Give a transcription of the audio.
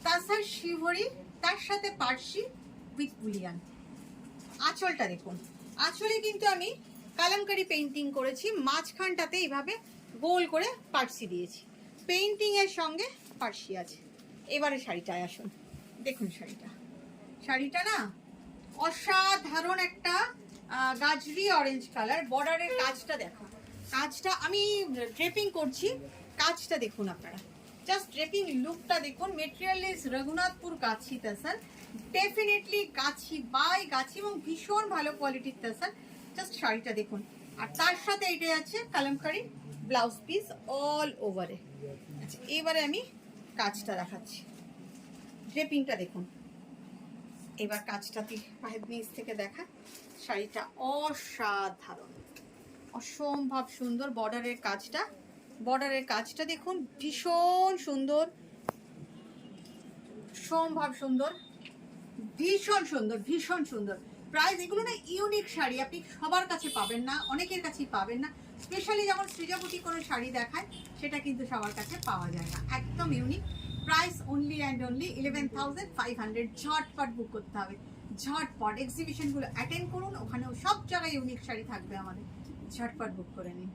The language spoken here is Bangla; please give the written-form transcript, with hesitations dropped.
তাছাড়া শিভরি, তার সাথে পার্সি উইথ বুলিয়ান। আঁচলটা দেখুন, আঁচলে কিন্তু আমি কালামকারি পেইন্টিং করেছি, মাঝখানটাতে এইভাবে গোল করে পার্সি দিয়েছি, পেইন্টিং এর সঙ্গে পার্সি আছে। এবারে শাড়িটায় আসুন, দেখুন শাড়িটা না অসাধারণ একটা গাজরি অরেঞ্জ কালার। বর্ডারের কাজটা দেখো, কাজটা আমি ড্রেপিং করছি, কাজটা দেখুন আপনারা, জাস্ট ড্রেপিং লুকটা দেখুন। Material is Raghunathpur Gachhi তাসার, definitely Gachhi by গাছি এবং ভীষণ ভালো কোয়ালিটির তাসার। জাস্ট শাড়িটা দেখুন, আর তার সাথে এটা আছে কালামকারি ব্লাউজ পিস অল ওভারে। আচ্ছা, এবারে আমি কাজটা দেখাচ্ছি, ড্রেপিংটা দেখুন। এবার কাজটাতে পায়ের নিচ থেকে দেখা, শাড়িটা অসাধারণ, অসম্ভব সুন্দর। বর্ডারের কাজটা দেখুন, ভীষণ সুন্দর, সম্ভব সুন্দর, ভীষণ সুন্দর। প্রাইস এগুলো না ইউনিক শাড়ি, আপনি সবার কাছে পাবেন না, অনেকের কাছেই পাবেন না। স্পেশালি যেমন সৃজাপতি কোনো শাড়ি দেখায়, সেটা কিন্তু সবার কাছে পাওয়া যায় না, একদম unique. Price only and only 11,500। ঝটপট বুক করতে হবে, ঝটপট। এক্সিবিশনগুলো অ্যাটেন্ড করুন, ওখানেও সব জায়গায় ইউনিক শাড়ি থাকবে আমাদের, ঝটপট বুক করে নিন।